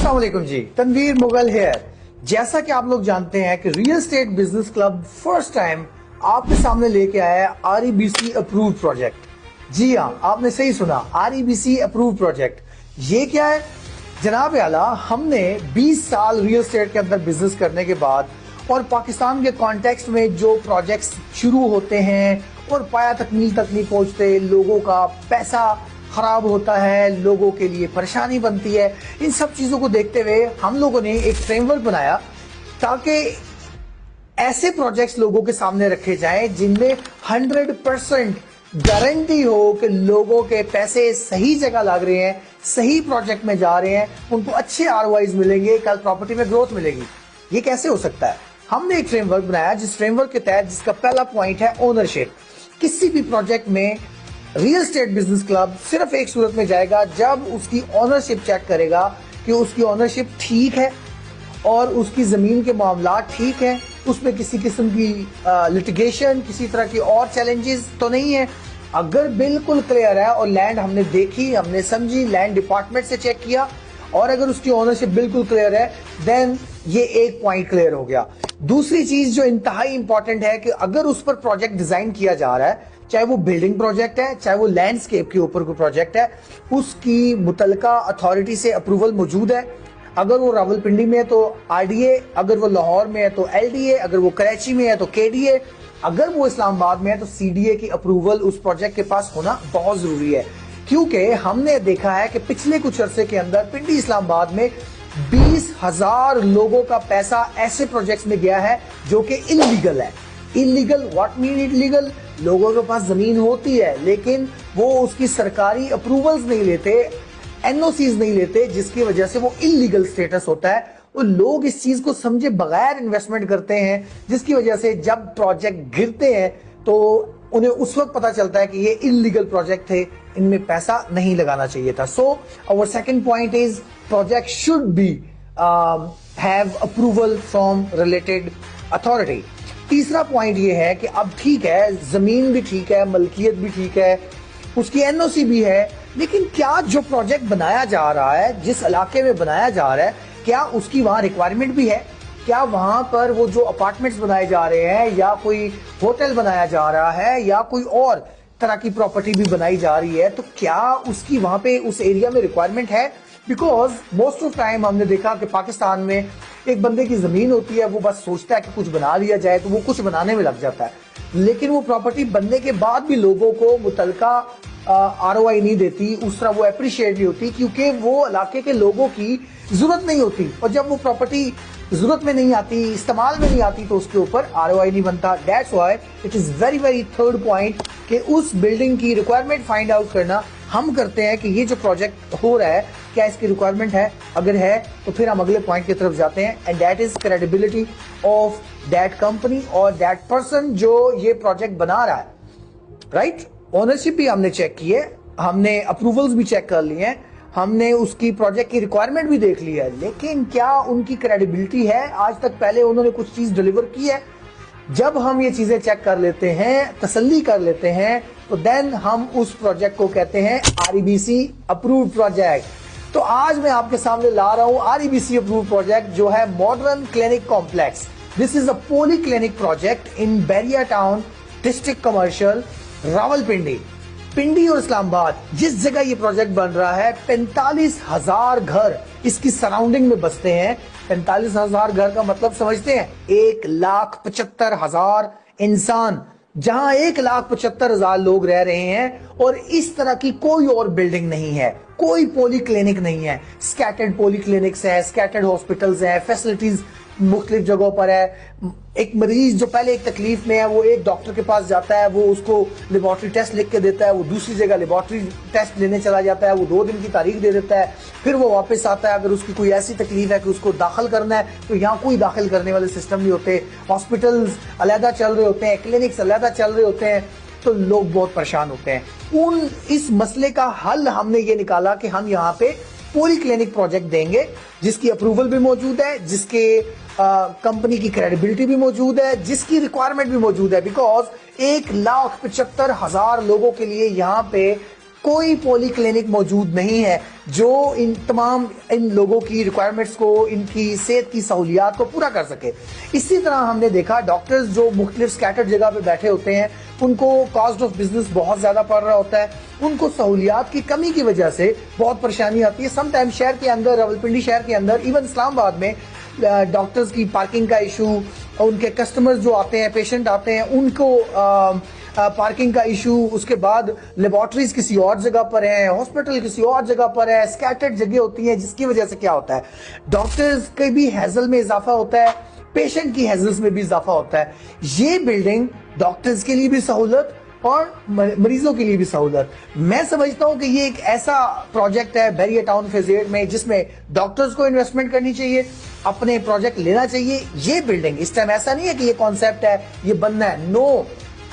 अस्सलाम वालेकुम जी, तनवीर मुगल हेयर। जैसा कि आप लोग जानते हैं कि real estate business club first time आपके सामने लेके आया है आरईबीसी अप्रूव प्रोजेक्ट। जी हाँ, आपने सही सुना, आरईबीसी अप्रूव प्रोजेक्ट। ये क्या है जनाब आला? हमने 20 साल रियल एस्टेट के अंदर बिजनेस करने के बाद और पाकिस्तान के कॉन्टेक्स्ट में जो प्रोजेक्ट्स शुरू होते हैं और पाया तकमील तक नहीं पहुंचते, लोगों का पैसा खराब होता है, लोगों के लिए परेशानी बनती है, इन सब चीजों को देखते हुए हम लोगों ने एक फ्रेमवर्क बनाया ताकि ऐसे प्रोजेक्ट्स लोगों के सामने रखे जाएं जिनमें 100% गारंटी हो कि लोगों के पैसे सही जगह लग रहे हैं, सही प्रोजेक्ट में जा रहे हैं, उनको अच्छे आरओआईज मिलेंगे, कल प्रॉपर्टी में ग्रोथ मिलेगी। ये कैसे हो सकता है? हमने एक फ्रेमवर्क बनाया जिस फ्रेमवर्क के तहत जिसका पहला पॉइंट है ओनरशिप। किसी भी प्रोजेक्ट में रियल एस्टेट बिजनेस क्लब सिर्फ एक सूरत में जाएगा जब उसकी ओनरशिप चेक करेगा कि उसकी ओनरशिप ठीक है और उसकी जमीन के मामला ठीक है, उसमें किसी किस्म की लिटिगेशन, किसी तरह की और चैलेंजेस तो नहीं है। अगर बिल्कुल क्लियर है और लैंड हमने देखी, हमने समझी, लैंड डिपार्टमेंट से चेक किया और अगर उसकी ओनरशिप बिल्कुल क्लियर है, देन ये एक पॉइंट क्लियर हो गया। दूसरी चीज जो इंतहाई इंपॉर्टेंट है कि अगर उस पर प्रोजेक्ट डिजाइन किया जा रहा है, चाहे वो बिल्डिंग प्रोजेक्ट है, चाहे वो लैंडस्केप के ऊपर कोई प्रोजेक्ट है, उसकी मुतलका अथॉरिटी से अप्रूवल मौजूद है। अगर वो रावलपिंडी में है तो आरडीए, अगर वो लाहौर में है तो एलडीए, अगर वो कराची में है तो केडीए, अगर वो इस्लामाबाद में है तो सीडीए की अप्रूवल उस प्रोजेक्ट के पास होना बहुत जरूरी है। क्योंकि हमने देखा है कि पिछले कुछ अरसे के अंदर पिंडी इस्लामाबाद में 20,000 लोगों का पैसा ऐसे प्रोजेक्ट्स में गया है जो कि इलीगल है। Illegal what mean illegal? लोगों के पास जमीन होती है लेकिन वो उसकी सरकारी अप्रूवल्स नहीं लेते, एनओसीज नहीं लेते, जिसकी वजह से वो इलीगल स्टेटस होता है। वो लोग इस चीज को समझे बगैर इन्वेस्टमेंट करते हैं, जिसकी वजह से जब प्रोजेक्ट गिरते हैं तो उन्हें उस वक्त पता चलता है कि ये इलीगल प्रोजेक्ट थे, इनमें पैसा नहीं लगाना चाहिए था। So our second point is project should be have approval from related authority. तीसरा पॉइंट ये है कि अब ठीक है, जमीन भी ठीक है, मलकियत भी ठीक है, उसकी एनओसी भी है, लेकिन क्या जो प्रोजेक्ट बनाया जा रहा है, जिस इलाके में बनाया जा रहा है, क्या उसकी वहां रिक्वायरमेंट भी है? क्या वहां पर वो जो अपार्टमेंट्स बनाए जा रहे हैं या कोई होटल बनाया जा रहा है या कोई और तरह की प्रॉपर्टी भी बनाई जा रही है, तो क्या उसकी वहां पे उस एरिया में रिक्वायरमेंट है? बिकॉज मोस्ट ऑफ टाइम हमने देखा कि पाकिस्तान में एक बंदे की जमीन होती है, वो बस सोचता है कि कुछ बना लिया जाए तो वो कुछ बनाने में लग जाता है, लेकिन वो प्रॉपर्टी बनने के बाद भी लोगों को मुतलका आरओआई नहीं देती, उस तरह वो अप्रिशिएट नहीं होती, क्योंकि वो इलाके के लोगों की जरूरत नहीं होती। और जब वो प्रॉपर्टी जरूरत में नहीं आती, इस्तेमाल में नहीं आती, तो उसके ऊपर आरओआई नहीं बनता। That's why it is very very third point कि उस बिल्डिंग की रिक्वायरमेंट फाइंड आउट करना हम करते हैं कि ये जो प्रोजेक्ट हो रहा है क्या इसकी रिक्वायरमेंट है? अगर है तो फिर हम अगले पॉइंट की तरफ जाते हैं, and that is credibility of that company और दैट पर्सन जो ये प्रोजेक्ट बना रहा है। राइट? ओनरशिप भी हमने चेक की है, हमने अप्रूवल्स भी चेक कर लिए हैं, हमने उसकी प्रोजेक्ट की रिक्वायरमेंट भी देख ली है, लेकिन क्या उनकी क्रेडिबिलिटी है? आज तक पहले उन्होंने कुछ चीज डिलीवर की है? जब हम ये चीजें चेक कर लेते हैं, तसल्ली कर लेते हैं, तो देन हम उस प्रोजेक्ट को कहते हैं आरईबीसी अप्रूव्ड प्रोजेक्ट। तो आज मैं आपके सामने ला रहा हूं आरईबीसी अप्रूव्ड प्रोजेक्ट जो है modern clinic complex. This is a polyclinic project in Bahria town, district commercial, Rawalpindi. Pindi और इस्लामाबाद जिस जगह ये प्रोजेक्ट बन रहा है, 45,000 घर इसकी सराउंडिंग में बसते हैं। 45,000 घर का मतलब समझते हैं? 1,75,000 इंसान, जहां 1,75,000 लोग रह रहे हैं और इस तरह की कोई और बिल्डिंग नहीं है, कोई पोली क्लिनिक नहीं है। स्कैटर्ड पोली क्लिनिक्स है, स्कैटर्ड हॉस्पिटल्स है, फैसिलिटीज मुख्तलिफ जगहों पर है। एक मरीज जो पहले एक तकलीफ में है, वो एक डॉक्टर के पास जाता है, वो उसको लेबोरेटरी टेस्ट लिख के देता है, वो दूसरी जगह लेबोरेटरी टेस्ट लेने चला जाता है, वो 2 दिन की तारीख दे देता है, फिर वो वापस आता है। अगर उसकी कोई ऐसी तकलीफ है कि उसको दाखिल करना है तो यहाँ कोई दाखिल करने वाले सिस्टम नहीं होते, हॉस्पिटल्स अलहदा चल रहे होते हैं, क्लिनिक्स अलहदा चल रहे होते हैं, तो लोग बहुत परेशान होते हैं। इस मसले का हल हमने ये निकाला कि हम यहाँ पे पोली क्लिनिक प्रोजेक्ट देंगे जिसकी अप्रूवल भी मौजूद है, जिसके कंपनी की क्रेडिबिलिटी भी मौजूद है, जिसकी रिक्वायरमेंट भी मौजूद है। बिकॉज 1,75,000 लोगों के लिए यहाँ पे کوئی پولی کلینک موجود نہیں ہے جو ان تمام ان لوگوں کی ریکوائرمنٹس کو، ان کی صحت کی سہولیات کو پورا کر سکے. اسی طرح ہم نے دیکھا ڈاکٹرز جو مختلف سکیٹرڈ جگہ پہ بیٹھے ہوتے ہیں، ان کو کاسٹ آف بزنس بہت زیادہ پڑ رہا ہوتا ہے، ان کو سہولیات کی کمی کی وجہ سے بہت پریشانی آتی ہے. سم ٹائم شہر کے اندر، راولپنڈی شہر کے اندر، ایون اسلام آباد میں ڈاکٹرز کی پارکنگ کا ایشو، ان کے کسٹمرز جو آتے ہیں، پیشنٹ آتے ہیں، ان کو پارکنگ کا ایشو، اس کے بعد لیبارٹریز کسی اور جگہ پر ہیں، ہاسپٹل کسی اور جگہ پر ہے، سکیٹرڈ جگہ ہوتی ہیں، جس کی وجہ سے کیا ہوتا ہے ڈاکٹرز کے بھی ہیزل میں اضافہ ہوتا ہے، پیشنٹ کی ہیزلز میں بھی اضافہ ہوتا ہے. یہ بلڈنگ ڈاکٹرز کے لیے بھی سہولت اور مریضوں کے لیے بھی سہولت. میں سمجھتا ہوں کہ یہ ایک ایسا پروجیکٹ ہے بحریہ ٹاؤن فیز 8 میں جس میں ڈاکٹرز کو انویسٹمنٹ کرنی چاہیے، اپنے پروجیکٹ لینا چاہیے. یہ بلڈنگ اس ٹائم ایسا نہیں ہے کہ یہ کانسیپٹ ہے، یہ بننا ہے. نو،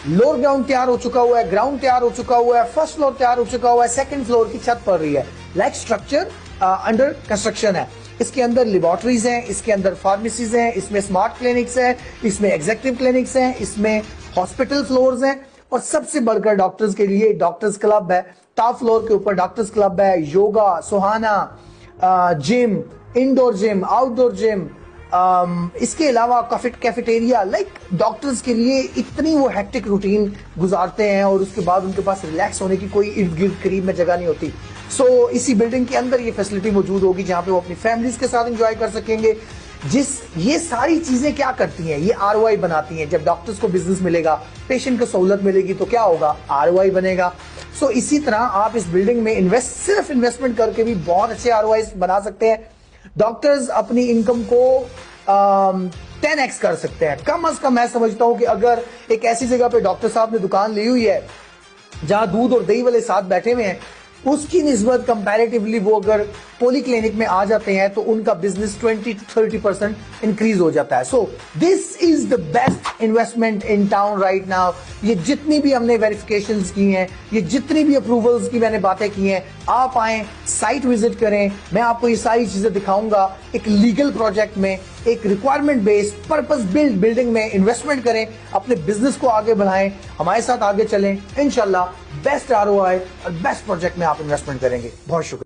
لوور گراؤنڈ تیار ہو چکا ہوا ہے، گراؤنڈ تیار ہو چکا ہوا ہے، فرسٹ فلور تیار ہو چکا ہوا ہے، سیکنڈ فلور کی چھت پڑ رہی ہے. لائک اسٹرکچر انڈر کنسٹرکشن ہے. اس کے اندر لیبارٹریز ہیں، اس کے اندر فارمیسیز ہیں، اس میں اسمارٹ کلینکس ہیں، اس میں ایگزیکٹو کلینکس ہیں، اس میں ہاسپٹل فلورز ہیں، اور سب سے بڑھ کر ڈاکٹرز کے لیے ڈاکٹرز کلب ہے. ٹاپ فلور کے اوپر ڈاکٹرز کلب ہے، یوگا، سہانا، جم، انڈور جم، آؤٹ ڈور جم، اس کے علاوہ کیفیٹیریا. لائک ڈاکٹرز کے لیے اتنی وہ ہیکٹک روٹین گزارتے ہیں اور اس کے بعد ان کے پاس ریلیکس ہونے کی کوئی ارد گرد قریب میں جگہ نہیں ہوتی. سو اسی بلڈنگ کے اندر یہ فیسلٹی موجود ہوگی جہاں پہ وہ اپنی فیملیز کے ساتھ انجوائے کر سکیں گے. یہ ساری چیزیں کیا کرتی ہیں؟ یہ ROI بناتی ہیں. جب ڈاکٹرز کو بزنس ملے گا، پیشنٹ کو سہولت ملے گی تو کیا ہوگا؟ ROI بنے گا. سو اسی طرح آپ اس بلڈنگ میں صرف انویسٹمنٹ کر کے بھی بہت اچھے ROI بنا سکتے ہیں. ڈاکٹرز اپنی انکم کو 10x کر سکتے ہیں. کم از کم میں سمجھتا ہوں کہ اگر ایک ایسی جگہ پہ ڈاکٹر صاحب نے دکان لی ہوئی ہے جہاں دودھ اور دہی والے ساتھ بیٹھے ہوئے ہیں، اس کی نسبت کمپیریٹیولی وہ اگر پولی کلینک میں آ جاتے ہیں تو ان کا بزنس 20 to 30% انکریز ہو جاتا ہے. So this is the best investment in town right now. یہ جتنی بھی ہم نے ویریفیکیشنز کی ہیں، یہ جتنی بھی اپروولز کی میں نے باتیں کی ہیں، آپ آئیں، سائٹ وزٹ کریں، میں آپ کو یہ ساری چیزیں دکھاؤں گا. ایک لیگل پروجیکٹ میں، ایک ریکوائرمنٹ بیس پرپز بلڈ بلڈنگ میں انویسٹمنٹ کریں، اپنے بزنس کو آگے بڑھائیں، ہمارے ساتھ آگے چلیں. انشاءاللہ بیسٹ ROI اور بیسٹ پروجیکٹ میں آپ انویسٹمنٹ کریں گے. بہت شکریہ.